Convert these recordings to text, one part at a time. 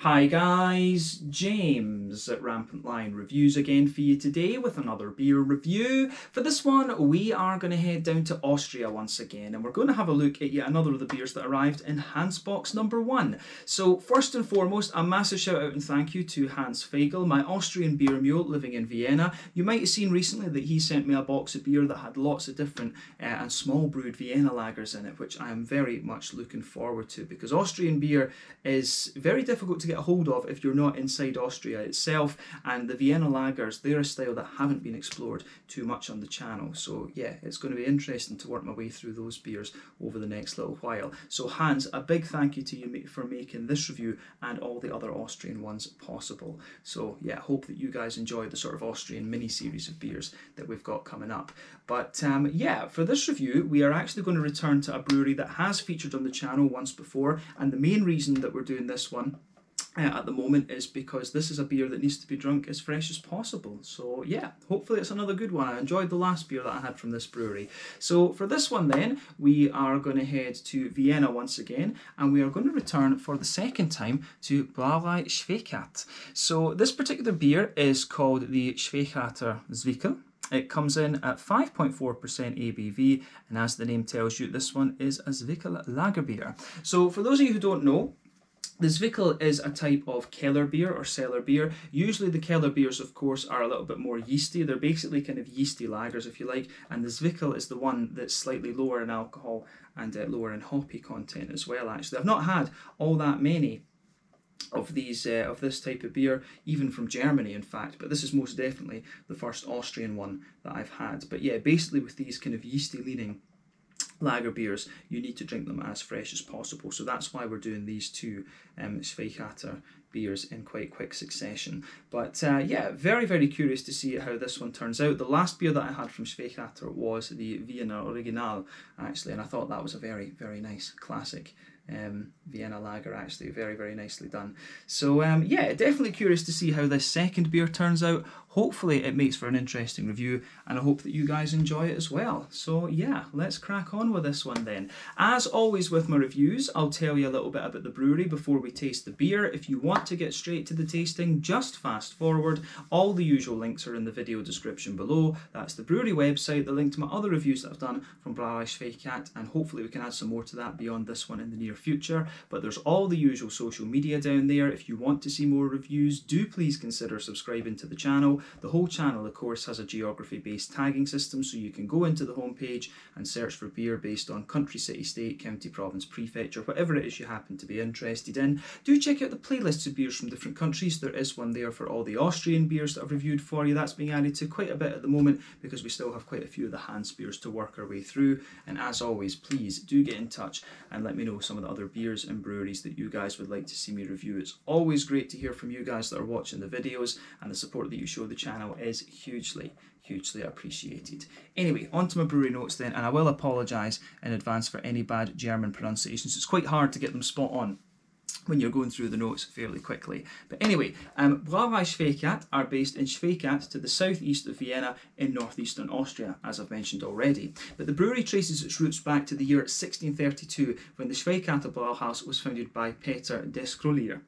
Hi guys, James at RampantLionReviews again for you today with another beer review. For this one, we are going to head down to Austria once again, and we're going to have a look at yet another of the beers that arrived in Hans box number 1. So first and foremost, a massive shout out and thank you to Hans Fagel, my Austrian beer mule living in Vienna. You might have seen recently that he sent me a box of beer that had lots of different and small brewed Vienna lagers in it, which I am very much looking forward to, because Austrian beer is very difficult to get a hold of if you're not inside Austria itself, and the Vienna lagers, they're a style that haven't been explored too much on the channel. So yeah, it's going to be interesting to work my way through those beers over the next little while. So Hans, a big thank you to you for making this review and all the other Austrian ones possible. So yeah, hope that you guys enjoy the sort of Austrian mini series of beers that we've got coming up. But yeah, for this review we are actually going to return to a brewery that has featured on the channel once before, and the main reason that we're doing this one at the moment is because this is a beer that needs to be drunk as fresh as possible. So yeah, hopefully it's another good one. I enjoyed the last beer that I had from this brewery. So for this one then, we are going to head to Vienna once again, and we are going to return for the second time to Brauerei Schwechat. So this particular beer is called the Schwechater Zwickl. It comes in at 5.4% ABV, and as the name tells you, this one is a Zwickl lager beer. So for those of you who don't know, the Zwickl is a type of Keller beer or cellar beer. Usually the Keller beers, of course, are a little bit more yeasty. They're basically kind of yeasty lagers, if you like, and the Zwickl is the one that's slightly lower in alcohol and lower in hoppy content as well, actually. I've not had all that many of these of this type of beer, even from Germany in fact, but this is most definitely the first Austrian one that I've had. But yeah, basically with these kind of yeasty leaning lager beers, you need to drink them as fresh as possible. So that's why we're doing these two Schwechater beers in quite quick succession. But yeah, very, very curious to see how this one turns out. The last beer that I had from Schwechater was the Wiener Original, actually, and I thought that was a very, very nice classic Vienna lager, actually. Very, very nicely done. So yeah, definitely curious to see how this second beer turns out. Hopefully it makes for an interesting review, and I hope that you guys enjoy it as well. So yeah, let's crack on with this one then. As always with my reviews, I'll tell you a little bit about the brewery before we taste the beer. If you want to get straight to the tasting, just fast forward. All the usual links are in the video description below. That's the brewery website, the link to my other reviews that I've done from Brauerei Schwechat, and hopefully we can add some more to that beyond this one in the near future. But there's all the usual social media down there. If you want to see more reviews, do please consider subscribing to the channel. The whole channel, of course, has a geography-based tagging system, so you can go into the homepage and search for beer based on country, city, state, county, province, prefecture, whatever it is you happen to be interested in. Do check out the playlists of beers from different countries. There is one there for all the Austrian beers that I've reviewed for you. That's being added to quite a bit at the moment because we still have quite a few of the Hans beers to work our way through. And as always, please do get in touch and let me know some of the other beers and breweries that you guys would like to see me review. It's always great to hear from you guys that are watching the videos, and the support that you show the channel is hugely appreciated. Anyway, on to my brewery notes then, and I will apologise in advance for any bad German pronunciations. It's quite hard to get them spot on when you're going through the notes fairly quickly. But anyway, Brauerei Schwechat are based in Schwechater to the southeast of Vienna in northeastern Austria, as I've mentioned already. But the brewery traces its roots back to the year 1632, when the Schwechater Brauhaus was founded by Peter Descrolier.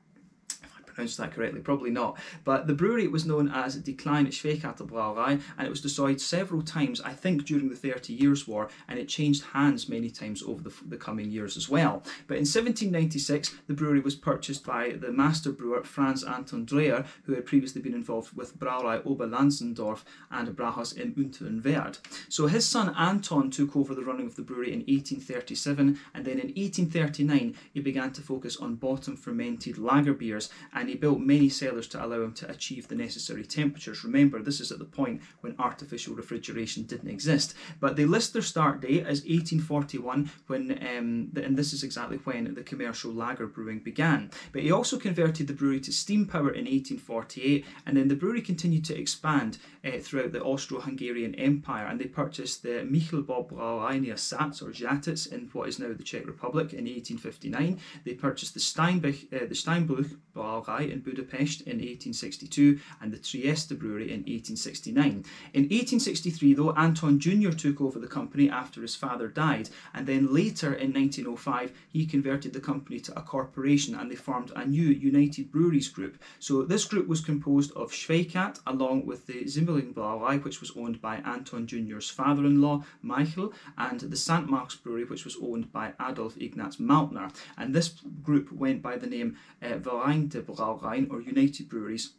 Pronounced that correctly, probably not, but the brewery was known as Die Kleine Schwechater Brauerei, and it was destroyed several times, I think during the 30 Years' War, and it changed hands many times over the coming years as well. But in 1796 the brewery was purchased by the master brewer Franz Anton Dreher, who had previously been involved with Brauerei Oberlanzendorf and Brauhaus in Unteren Werd. So his son Anton took over the running of the brewery in 1837, and then in 1839 he began to focus on bottom fermented lager beers, and he built many cellars to allow him to achieve the necessary temperatures. Remember, this is at the point when artificial refrigeration didn't exist. But they list their start date as 1841, when, and this is exactly when the commercial lager brewing began. But he also converted the brewery to steam power in 1848, and then the brewery continued to expand throughout the Austro-Hungarian Empire, and they purchased the Michelbob Brauerei near Satz or Žatec in what is now the Czech Republic in 1859. They purchased the Steinbruch Brauerei Brauerei in Budapest in 1862 and the Trieste Brewery in 1869. In 1863, though, Anton Jr. took over the company after his father died, and then later in 1905 he converted the company to a corporation and they formed a new United Breweries group. So this group was composed of Schwechat along with the Zimmering Brauerei, which was owned by Anton Jr.'s father-in-law Michael, and the St. Mark's Brewery, which was owned by Adolf Ignaz Maltner. And this group went by the name Vereinte Brauereien, or United Breweries,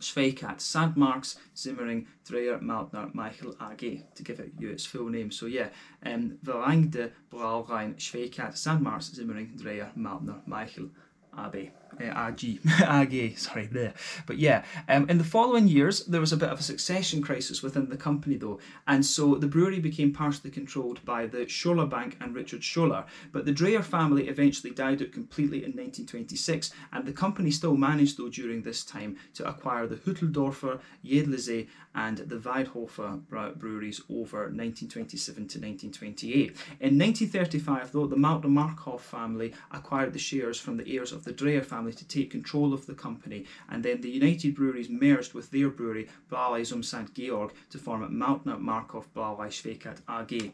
Schwechat, St. Mark's, Zimmering, Dreyer, Maltner, Michael AG, to give it you its full name. So yeah, Vereinte Brauereien, Schwechat, St. Mark's, Zimmering, Dreyer, Maltner, Michael AG, sorry, there. But yeah, in the following years, there was a bit of a succession crisis within the company though, and so the brewery became partially controlled by the Scholler Bank and Richard Scholler, but the Dreyer family eventually died out completely in 1926, and the company still managed though during this time to acquire the Hütteldorfer, Jedlesee and the Weidhofer breweries over 1927 to 1928. In 1935 though, the Maltner Markhoff family acquired the shares from the heirs of the Dreyer family to take control of the company, and then the United Breweries merged with their brewery Brauerei zum St. Georg to form Maltner Markhoff Brauerei Schwechat AG.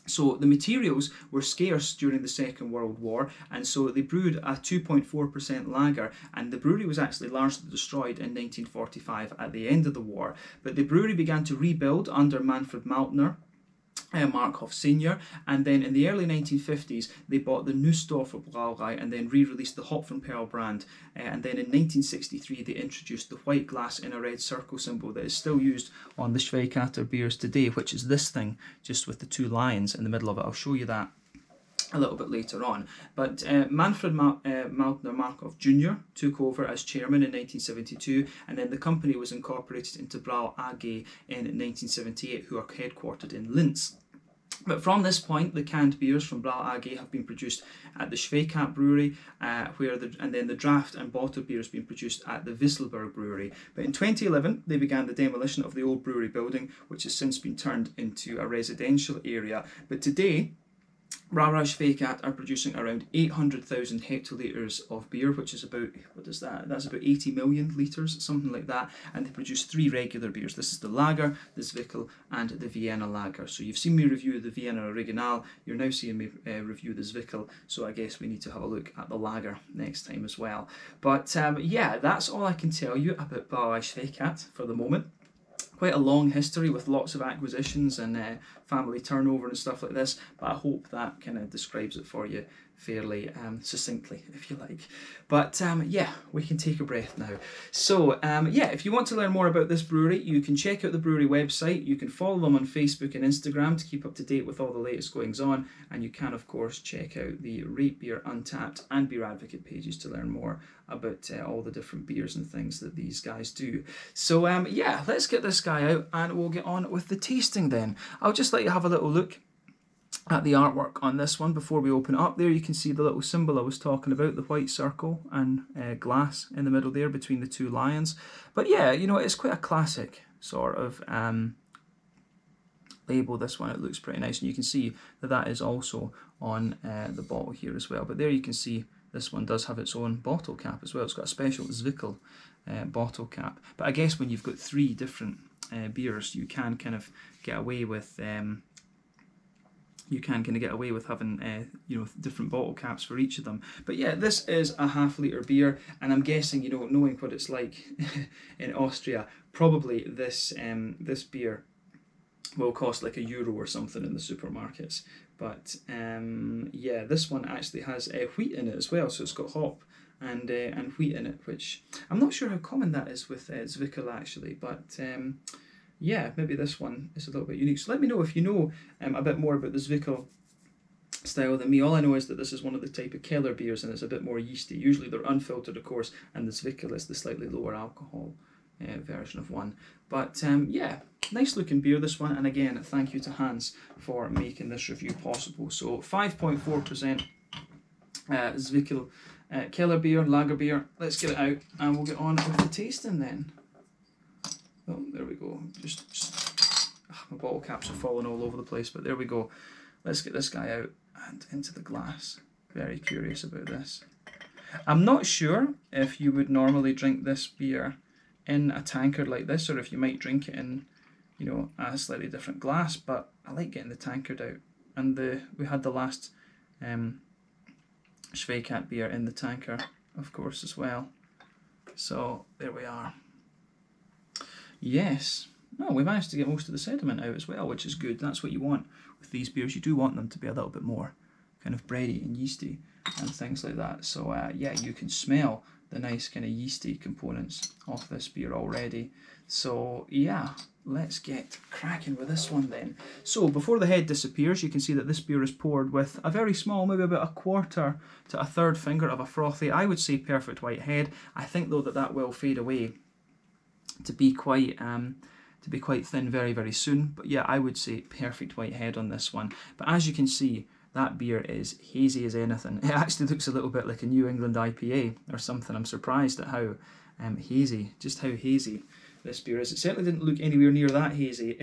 So the materials were scarce during the Second World War, and so they brewed a 2.4% lager, and the brewery was actually largely destroyed in 1945 at the end of the war. But the brewery began to rebuild under Manfred Maltner, Markhoff Sr., and then in the early 1950s they bought the Nussdorfer Brauerei and then re-released the Hopfenperl brand, and then in 1963 they introduced the white glass in a red circle symbol that is still used on the Schwechater beers today, which is this thing just with the two lions in the middle of it. I'll show you that a little bit later on. But Manfred Maltner Markhoff Jr. took over as chairman in 1972, and then the company was incorporated into Brau AG in 1978, who are headquartered in Linz. But from this point, the canned beers from Brau AG have been produced at the Schwechat Brewery, and then the draft and bottled beer has been produced at the Wisselburg Brewery. But in 2011, they began the demolition of the old brewery building, which has since been turned into a residential area. But today, Brauerei Schwechat are producing around 800,000 hectolitres of beer, which is about, what is that? That's about 80 million litres, something like that. And they produce 3 regular beers. This is the Lager, the Zwickl, and the Vienna Lager. So you've seen me review the Vienna Original, you're now seeing me review the Zwickl, so I guess we need to have a look at the Lager next time as well. But yeah, that's all I can tell you about Brauerei Schwechat for the moment. Quite a long history with lots of acquisitions and family turnover and stuff like this, but I hope that kind of describes it for you fairly succinctly, if you like. But yeah, we can take a breath now. So yeah, if you want to learn more about this brewery, you can check out the brewery website. You can follow them on Facebook and Instagram to keep up to date with all the latest goings on, and you can of course check out the Rate Beer, Untappd and Beer Advocate pages to learn more about all the different beers and things that these guys do. So yeah, let's get this guy out and we'll get on with the tasting then. I'll just let you have a little look at the artwork on this one before we open it up. There you can see the little symbol I was talking about, the white circle and glass in the middle there between the two lions. But yeah, you know, it's quite a classic sort of label, this one. It looks pretty nice, and you can see that that is also on the bottle here as well. But there you can see this one does have its own bottle cap as well. It's got a special Zwickl bottle cap. But I guess when you've got 3 different beers, you can kind of get away with having you know, different bottle caps for each of them. But yeah, this is a half-litre beer, and I'm guessing, you know, knowing what it's like in Austria, probably this this beer will cost like €1 or something in the supermarkets. But yeah, this one actually has wheat in it as well, so it's got hop and wheat in it, which I'm not sure how common that is with Zwickl actually, but yeah, maybe this one is a little bit unique. So let me know if you know a bit more about the Zwickl style than me. All I know is that this is one of the type of Keller beers, and it's a bit more yeasty. Usually they're unfiltered, of course, and the Zwickl is the slightly lower alcohol version of one. But yeah, nice looking beer, this one. And again, thank you to Hans for making this review possible. So 5.4% Zwickl Keller beer, lager beer. Let's get it out and we'll get on with the tasting then. Oh, there we go. Just my bottle caps are falling all over the place, but there we go. Let's get this guy out and into the glass. Very curious about this. I'm not sure if you would normally drink this beer in a tankard like this, or if you might drink it in, you know, a slightly different glass, but I like getting the tankard out. And we had the last Schwechat beer in the tankard, of course, as well. So there we are. Yes. No, we managed to get most of the sediment out as well, which is good. That's what you want with these beers. You do want them to be a little bit more kind of bready and yeasty and things like that. So yeah, you can smell the nice kind of yeasty components of this beer already. So yeah, let's get cracking with this one then. So before the head disappears, you can see that this beer is poured with a very small, maybe about a quarter to a third finger of a frothy, I would say perfect white head. I think though that will fade away to be quite thin very, very soon. But yeah, I would say perfect white head on this one. But as you can see, that beer is hazy as anything. It actually looks a little bit like a New England IPA or something. I'm surprised at how hazy this beer is. It certainly didn't look anywhere near that hazy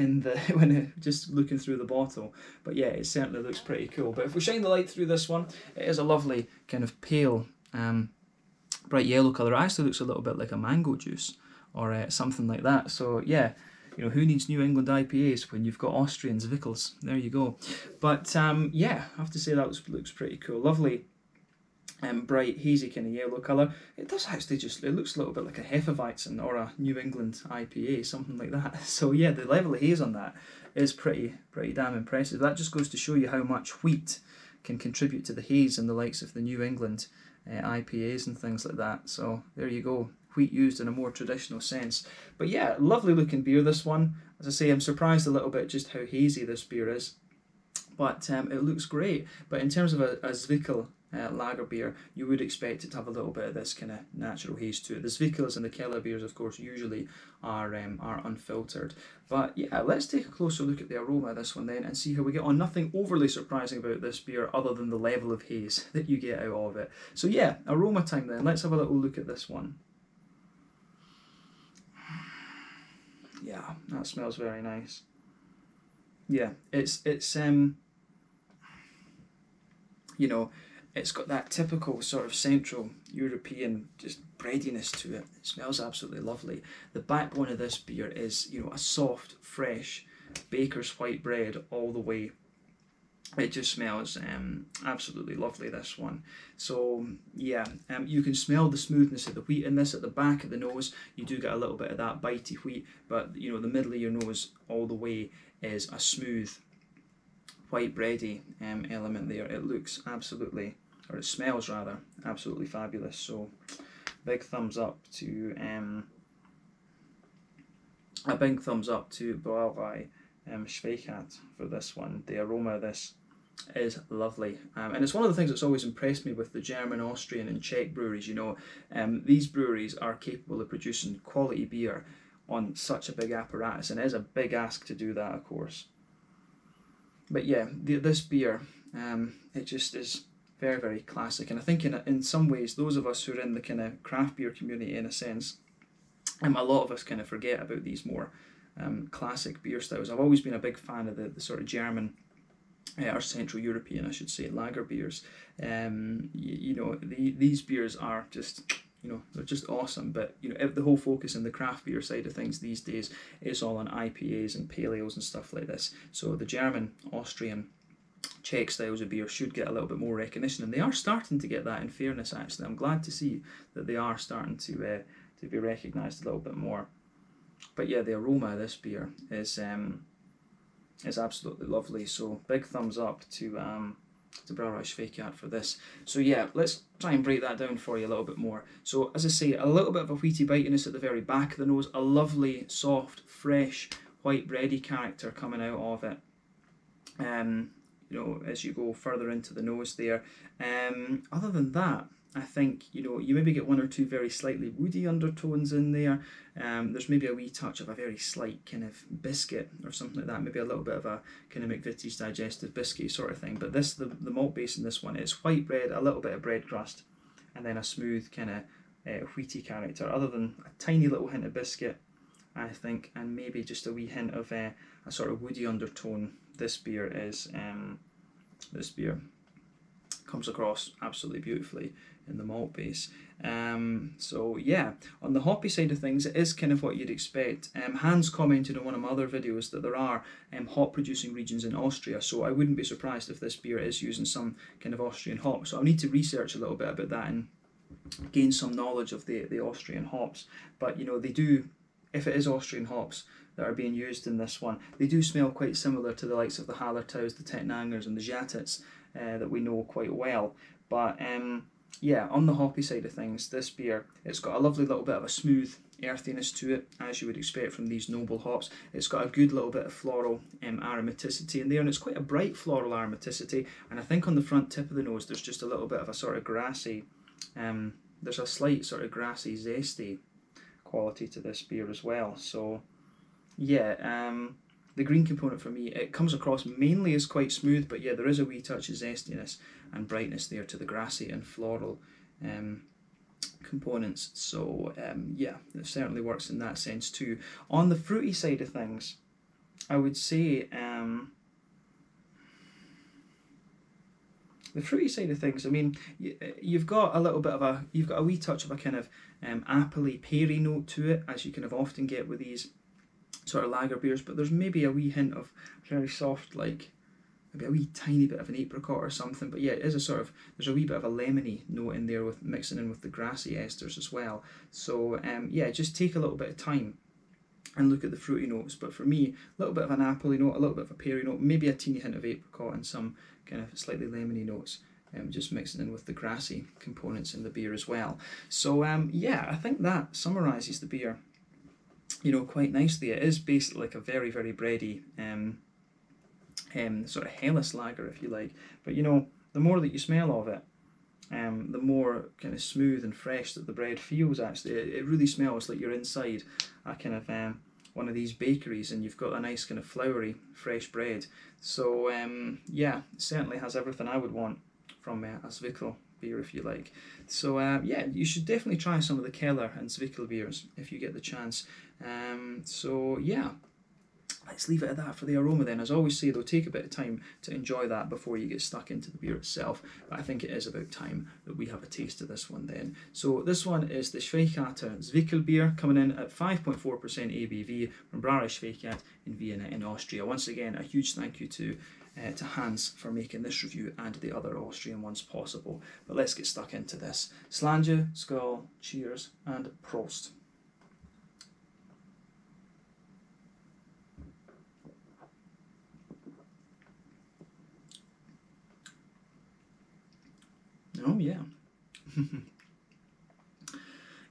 when just looking through the bottle. But yeah, it certainly looks pretty cool. But if we shine the light through this one, it is a lovely kind of pale, bright yellow colour. It actually looks a little bit like a mango juice or something like that. So yeah, you know, who needs New England IPAs when you've got Austrian Zwickls? There you go. But yeah, I have to say that looks pretty cool. Lovely, bright, hazy kind of yellow colour. It does actually it looks a little bit like a Hefeweizen or a New England IPA, something like that. So yeah, the level of haze on that is pretty damn impressive. That just goes to show you how much wheat can contribute to the haze in the likes of the New England IPAs and things like that. So there you go. Wheat used in a more traditional sense. But yeah, lovely looking beer, this one. As I say, I'm surprised a little bit just how hazy this beer is, but it looks great. But in terms of a Zwickl lager beer, you would expect it to have a little bit of this kind of natural haze to it. The Zwickls and the Keller beers, of course, usually are unfiltered. But yeah, let's take a closer look at the aroma of this one then and see how we get on. Nothing overly surprising about this beer other than the level of haze that you get out of it. So yeah, aroma time then. Let's have a little look at this one. Yeah, that smells very nice. Yeah, it's you know, it's got that typical sort of Central European just breadiness to it. It smells absolutely lovely. The backbone of this beer is, you know, a soft, fresh baker's white bread all the way. It just smells absolutely lovely, this one. So yeah, you can smell the smoothness of the wheat in this. At the back of the nose, you do get a little bit of that bitey wheat, but you know, the middle of your nose all the way is a smooth white bready element there. It looks absolutely, or it smells rather, absolutely fabulous. So big thumbs up to Brauerei Schwechat for this one. The aroma of this is lovely, and it's one of the things that's always impressed me with the German, Austrian and Czech breweries. You know, these breweries are capable of producing quality beer on such a big apparatus, and it is a big ask to do that, of course. But yeah, this beer, it just is very, very classic, and I think in some ways, those of us who are in the kind of craft beer community, in a sense, a lot of us kind of forget about these more classic beer styles. I've always been a big fan of the sort of German, or Central European, I should say, lager beers. You know, these beers are just, you know, they're just awesome. But you know, if the whole focus in the craft beer side of things these days is all on IPAs and pale ales and stuff like this. So the German, Austrian, Czech styles of beer should get a little bit more recognition, and they are starting to get that. In fairness, actually, I'm glad to see that they are starting to be recognised a little bit more. But yeah, the aroma of this beer is absolutely lovely. So big thumbs up to Brauerei Schwechat for this. So yeah, let's try and break that down for you a little bit more. So as I say, a little bit of a wheaty bitiness at the very back of the nose, a lovely, soft, fresh, white bready character coming out of it. You know, as you go further into the nose there. Other than that, I think, you know, you maybe get one or two very slightly woody undertones in there. There's maybe a wee touch of a very slight kind of biscuit or something like that. Maybe a little bit of a kind of McVitie's digestive biscuit sort of thing. But this, the malt base in this one is white bread, a little bit of bread crust, and then a smooth kind of wheaty character. Other than a tiny little hint of biscuit, I think, and maybe just a wee hint of a sort of woody undertone. This beer comes across absolutely beautifully in the malt base. So yeah, on the hoppy side of things, it is kind of what you'd expect. Hans commented on one of my other videos that there are hop producing regions in Austria, so I wouldn't be surprised if this beer is using some kind of Austrian hop. So I'll need to research a little bit about that and gain some knowledge of the Austrian hops. But you know, they do, if it is Austrian hops that are being used in this one, they do smell quite similar to the likes of the Hallertaus, the Tettnangers and the Schwechater that we know quite well. But yeah, on the hoppy side of things, this beer, it's got a lovely little bit of a smooth earthiness to it, as you would expect from these noble hops. It's got a good little bit of floral aromaticity in there, and it's quite a bright floral aromaticity. And I think on the front tip of the nose, there's just a little bit of a sort of grassy, there's a slight sort of grassy, zesty quality to this beer as well. So yeah, the green component for me, it comes across mainly as quite smooth, but yeah, there is a wee touch of zestiness and brightness there to the grassy and floral components. So yeah, it certainly works in that sense too. On the fruity side of things, I would say the fruity side of things, I mean, you've got a little bit of a, you've got a wee touch of a kind of appley, peary note to it, as you kind of often get with these sort of lager beers, but there's maybe a wee hint of very soft, like maybe a wee tiny bit of an apricot or something. But yeah, it is a sort of, there's a wee bit of a lemony note in there with mixing in with the grassy esters as well. So yeah, just take a little bit of time and look at the fruity notes. But for me, a little bit of an appley note, a little bit of a peary note, maybe a teeny hint of apricot and some kind of slightly lemony notes. Just mixing in with the grassy components in the beer as well. So yeah, I think that summarises the beer, you know, quite nicely. It is basically like a very, very bready sort of Helles lager, if you like. But you know, the more that you smell of it, the more kind of smooth and fresh that the bread feels. Actually, it really smells like you're inside a kind of one of these bakeries, and you've got a nice kind of floury, fresh bread. So yeah, it certainly has everything I would want from a Zwickl beer, if you like. So yeah, you should definitely try some of the Keller and Zwickl beers if you get the chance. So yeah, let's leave it at that for the aroma then. As I always say, though, take a bit of time to enjoy that before you get stuck into the beer itself. But I think it is about time that we have a taste of this one then. So this one is the Schwechater Zwickl beer, coming in at 5.4% ABV from Brauerei Schwechat in Vienna in Austria. Once again, a huge thank you to Hans for making this review and the other Austrian ones possible. But let's get stuck into this. Slange, Skull, cheers, and Prost. Oh yeah.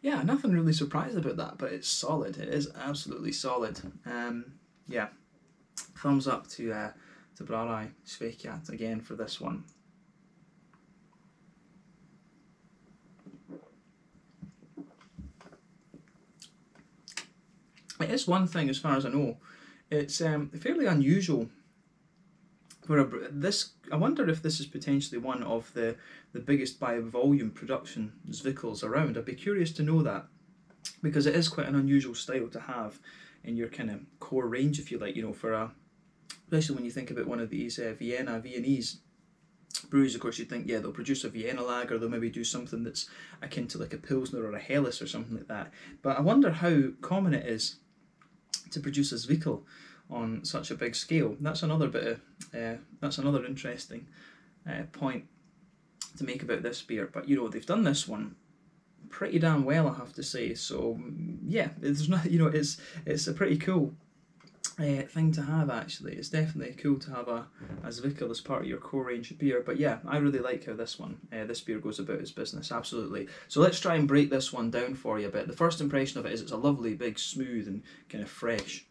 Yeah, nothing really surprised about that, but it's solid. It is absolutely solid. Yeah, thumbs up to Brauerei Schwechat again for this one. It is one thing, as far as I know, it's fairly unusual for this. I wonder if this is potentially one of the biggest by volume production Zwickls around. I'd be curious to know that, because it is quite an unusual style to have in your kind of core range, if you like, you know, for a, especially when you think about one of these Viennese breweries. Of course, you'd think, yeah, they'll produce a Vienna lager, they'll maybe do something that's akin to like a Pilsner or a Helles or something like that. But I wonder how common it is to produce a Zwickl on such a big scale. That's another bit of, that's another interesting point to make about this beer. But you know, they've done this one pretty damn well, I have to say. So yeah, there's not, you know, it's a pretty cool thing to have. Actually, it's definitely cool to have a Zwickl as part of your core range of beer. But yeah, I really like how this one, this beer goes about its business. Absolutely. So let's try and break this one down for you a bit. The first impression of it is it's a lovely, big, smooth, and kind of fresh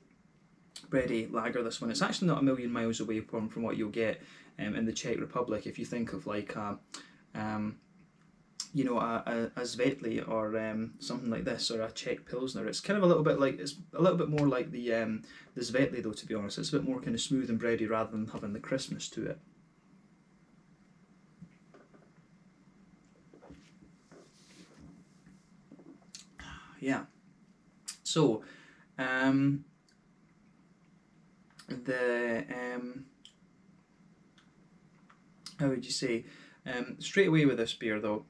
bready lager. This one, it's actually not a million miles away from what you'll get in the Czech Republic. If you think of like you know, a Zvetli or something like this, or a Czech Pilsner, it's kind of a little bit like, it's a little bit more like the Zvetli though, to be honest. It's a bit more kind of smooth and bready rather than having the crispness to it. Yeah. So the how would you say, straight away with this beer though,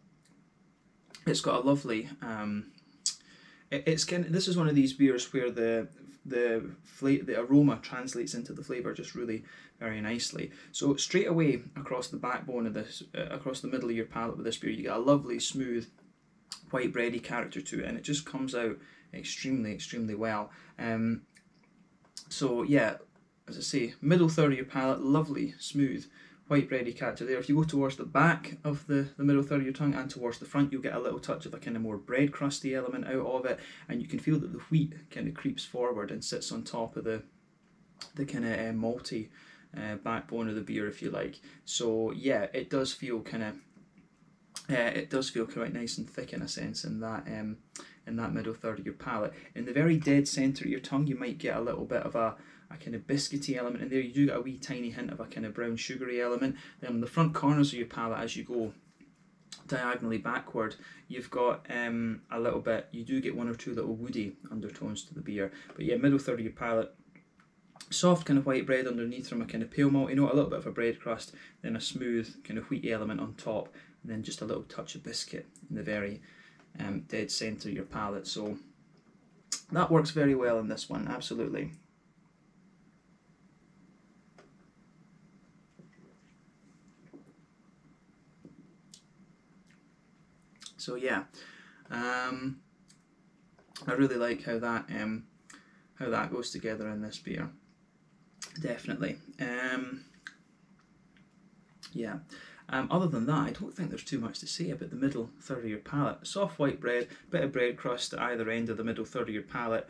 It's got a lovely this is one of these beers where the aroma translates into the flavour just really very nicely. So straight away across the backbone of this, across the middle of your palate with this beer, you get a lovely smooth white bready character to it, and it just comes out extremely well. So yeah, as I say, middle third of your palate, lovely smooth white bready character there. If you go towards the back of the middle third of your tongue and towards the front, you'll get a little touch of a kind of more bread crusty element out of it, and you can feel that the wheat kind of creeps forward and sits on top of the kind of malty backbone of the beer, if you like. So yeah, it does feel kind of quite nice and thick in a sense in that middle third of your palate. In the very dead centre of your tongue, you might get a little bit of a kind of biscuity element in there. You do get a wee tiny hint of a kind of brown sugary element. Then on the front corners of your palate, as you go diagonally backward, you've got a little bit, you do get one or two little woody undertones to the beer. But yeah, middle third of your palate, soft kind of white bread underneath from a kind of pale malt, a little bit of a bread crust, then a smooth kind of wheaty element on top, and then just a little touch of biscuit in the very dead centre of your palate. So that works very well in this one, absolutely. So yeah, I really like how that goes together in this beer. Definitely. Yeah. Other than that, I don't think there's too much to say about the middle third of your palate. Soft white bread, bit of bread crust at either end of the middle third of your palate.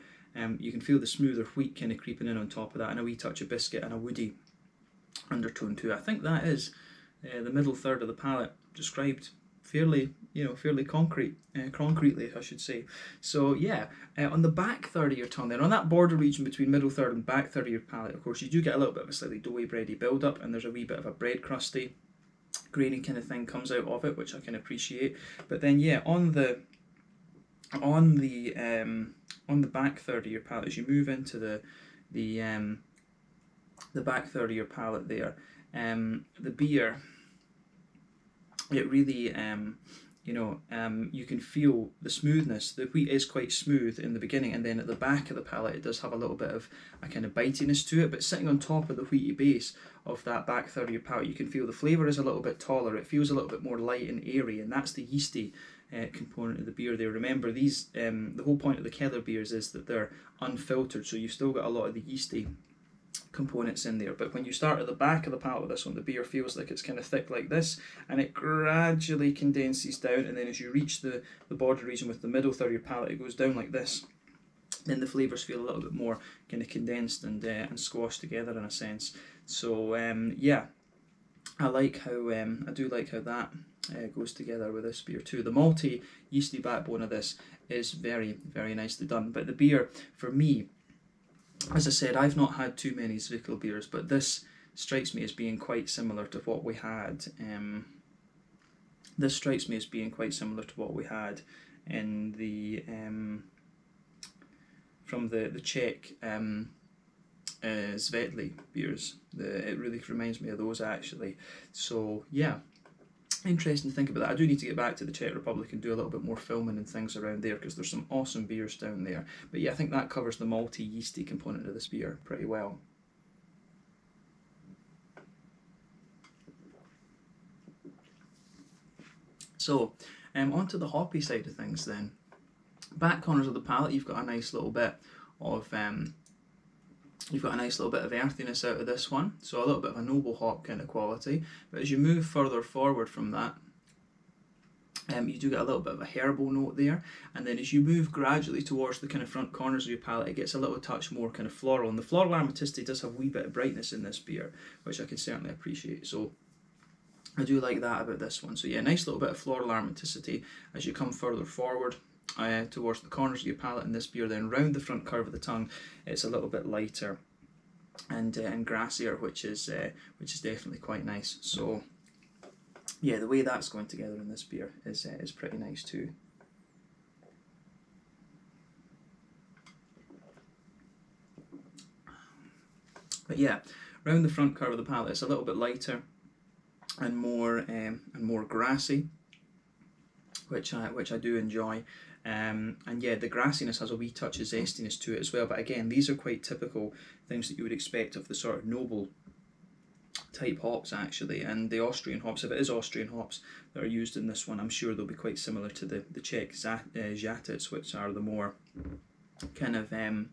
You can feel the smoother wheat kind of creeping in on top of that, and a wee touch of biscuit and a woody undertone too. I think that is the middle third of the palate described fairly concretely, I should say. So yeah, on the back third of your tongue, then on that border region between middle third and back third of your palate, of course, you do get a little bit of a slightly doughy, bready build up, and there's a wee bit of a bread crusty grainy kind of thing comes out of it, which I can appreciate. But then yeah, on the back third of your palate, as you move into the back third of your palate there, the beer, it really you can feel the smoothness. The wheat is quite smooth in the beginning, and then at the back of the palate it does have a little bit of a kind of bitiness to it, but sitting on top of the wheaty base of that back third of your palate, you can feel the flavour is a little bit taller. It feels a little bit more light and airy, and that's the yeasty component of the beer there. Remember, these the whole point of the Keller beers is that they're unfiltered, so you've still got a lot of the yeasty components in there. But when you start at the back of the palate with this one, the beer feels like it's kind of thick like this, and it gradually condenses down, and then as you reach the border region with the middle third of your palate, it goes down like this. Then the flavours feel a little bit more kind of condensed and squashed together in a sense. So yeah, I do like how that goes together with this beer too. The malty, yeasty backbone of this is very, very nicely done. But the beer, for me, as I said, I've not had too many Zwickl beers, but this strikes me as being quite similar to what we had. This strikes me as being quite similar to what we had in the from the Czech Zwickl beers. It really reminds me of those actually. So yeah, interesting to think about that. I do need to get back to the Czech Republic and do a little bit more filming and things around there, because there's some awesome beers down there. But yeah, I think that covers the malty, yeasty component of this beer pretty well. So, onto the hoppy side of things then. Back corners of the palate, you've got a nice little bit of earthiness out of this one, so a little bit of a noble hop kind of quality. But as you move further forward from that, you do get a little bit of a herbal note there, and then as you move gradually towards the kind of front corners of your palate, it gets a little touch more kind of floral, and the floral aromaticity does have a wee bit of brightness in this beer, which I can certainly appreciate. So I do like that about this one. So yeah, nice little bit of floral aromaticity as you come further forward towards the corners of your palate in this beer. Then round the front curve of the tongue, it's a little bit lighter and grassier, which is definitely quite nice. So yeah, the way that's going together in this beer is pretty nice too. But yeah, round the front curve of the palate, it's a little bit lighter and more grassy. which I do enjoy. And yeah, the grassiness has a wee touch of zestiness to it as well. But again, these are quite typical things that you would expect of the sort of noble type hops actually, and the Austrian hops, if it is Austrian hops that are used in this one, I'm sure they'll be quite similar to the Czech Žatecs, which are the more kind of, how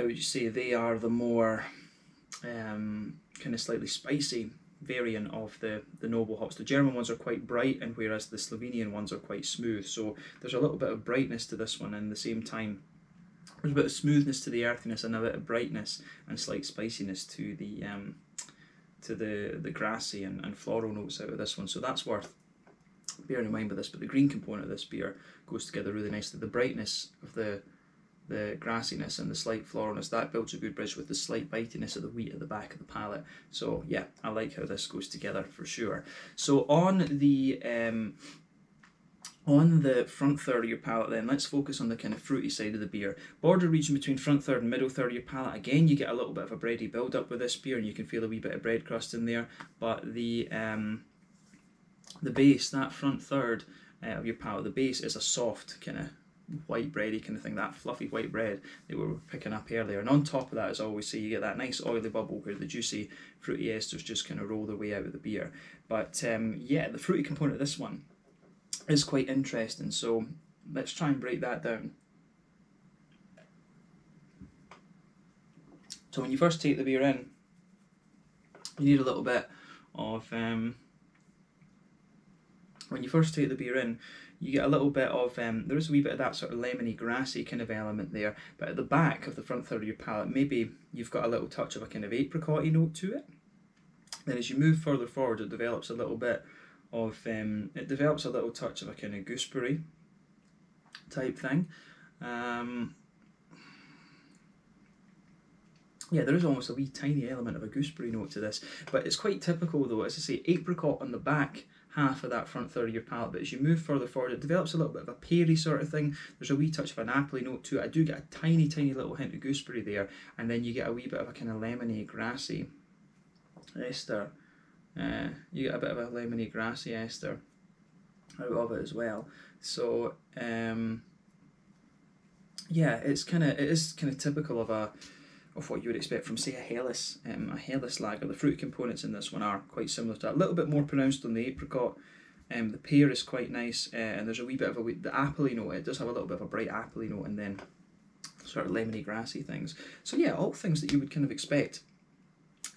would you say, they are the more kind of slightly spicy variant of the noble hops. The German ones are quite bright, and whereas the Slovenian ones are quite smooth, so there's a little bit of brightness to this one, and at the same time there's a bit of smoothness to the earthiness and a bit of brightness and slight spiciness to the grassy and floral notes out of this one, so that's worth bearing in mind with this. But the green component of this beer goes together really nicely. The brightness of the grassiness and the slight floralness, that builds a good bridge with the slight bitiness of the wheat at the back of the palate. So yeah, I like how this goes together for sure. So on the front third of your palate then, let's focus on the kind of fruity side of the beer. Border region between front third and middle third of your palate, again you get a little bit of a bready build up with this beer, and you can feel a wee bit of bread crust in there, but the base, that front third of your palate, the base is a soft kind of white bready kind of thing, that fluffy white bread that we were picking up earlier. And on top of that, as I always say, you get that nice oily bubble where the juicy fruity esters just kind of roll their way out of the beer. But yeah, the fruity component of this one is quite interesting, so let's try and break that down. So when you first take the beer in, you need a little bit of when you first take the beer in, you get a little bit of, there is a wee bit of that sort of lemony, grassy kind of element there, but at the back of the front third of your palate, maybe you've got a little touch of a kind of apricot-y note to it. Then as you move further forward, it develops a little bit of, it develops a little touch of a kind of gooseberry type thing. Yeah, there is almost a wee tiny element of a gooseberry note to this, but it's quite typical though, as I say, apricot on the back half of that front third of your palate, but as you move further forward, it develops a little bit of a peary sort of thing. There's a wee touch of an appley note to it. I do get a tiny little hint of gooseberry there, and then you get a wee bit of a kind of lemony, grassy ester. You get a bit of a lemony, grassy ester out of it as well. So yeah, it is kind of typical of what you would expect from, say, a Helles lager. The fruit components in this one are quite similar to that. A little bit more pronounced on the apricot. The pear is quite nice, and there's a wee bit of the appley note. It does have a little bit of a bright appley note, and then sort of lemony, grassy things. So yeah, all things that you would kind of expect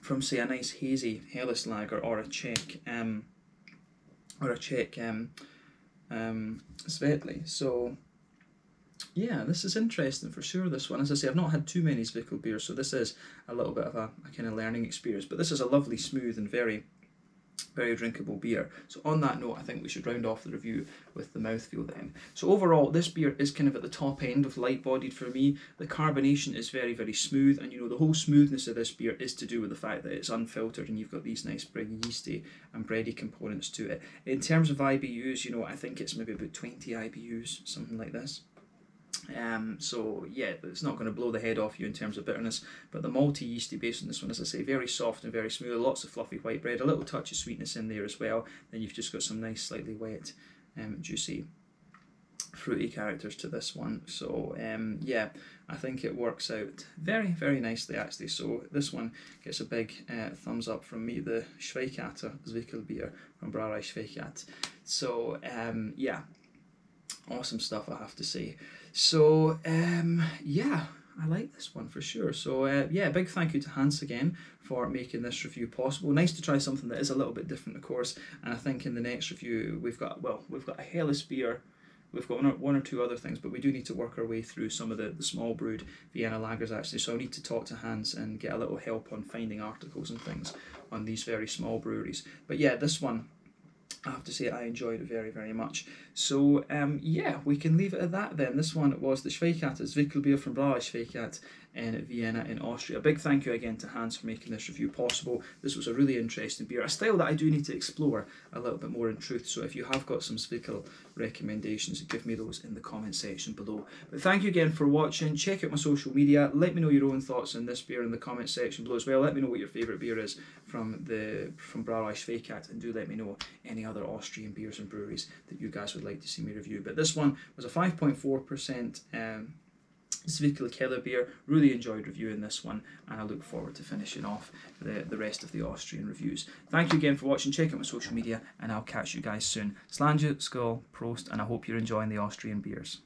from, say, a nice hazy Helles lager or a Czech Zwickl. So yeah, this is interesting for sure, this one. As I say, I've not had too many Zwickl beers, so this is a little bit of a kind of learning experience, but this is a lovely, smooth and very drinkable beer. So on that note, I think we should round off the review with the mouthfeel then. So overall, this beer is kind of at the top end of light-bodied for me. The carbonation is very smooth, and you know, the whole smoothness of this beer is to do with the fact that it's unfiltered and you've got these nice yeasty and bready components to it. In terms of IBUs, you know, I think it's maybe about 20 IBUs, something like this. So yeah, it's not going to blow the head off you in terms of bitterness, but the malty yeasty base on this one, as I say, very soft and very smooth, lots of fluffy white bread, a little touch of sweetness in there as well. Then you've just got some nice slightly wet, juicy, fruity characters to this one. So yeah, I think it works out very nicely actually. So this one gets a big thumbs up from me, the Schwechater Zwickl beer from Brauerei Schwechat. So yeah, awesome stuff, I have to say. So yeah, I like this one for sure. So yeah, big thank you to Hans again for making this review possible. Nice to try something that is a little bit different, of course. And I think in the next review we've got a Helles beer, we've got one or two other things, but we do need to work our way through some of the small brewed Vienna lagers actually. So I need to talk to Hans and get a little help on finding articles and things on these very small breweries. But yeah, this one, I have to say, I enjoyed it very much. So yeah, we can leave it at that then. This one was the Schwechater Zwickl beer from Brauerei Schwechat in Vienna in Austria. A big thank you again to Hans for making this review possible. This was a really interesting beer, a style that I do need to explore a little bit more in truth. So if you have got some Zwickl recommendations, give me those in the comment section below. But thank you again for watching. Check out my social media. Let me know your own thoughts on this beer in the comment section below as well. Let me know what your favourite beer is from Brauerei Schwechat, and do let me know any other Austrian beers and breweries that you guys would like to see me review. But this one was a 5.4% Zwickl Keller beer. Really enjoyed reviewing this one, and I look forward to finishing off the rest of the Austrian reviews. Thank you again for watching. Check out my social media, and I'll catch you guys soon. Slàinte, skål, prost, and I hope you're enjoying the Austrian beers.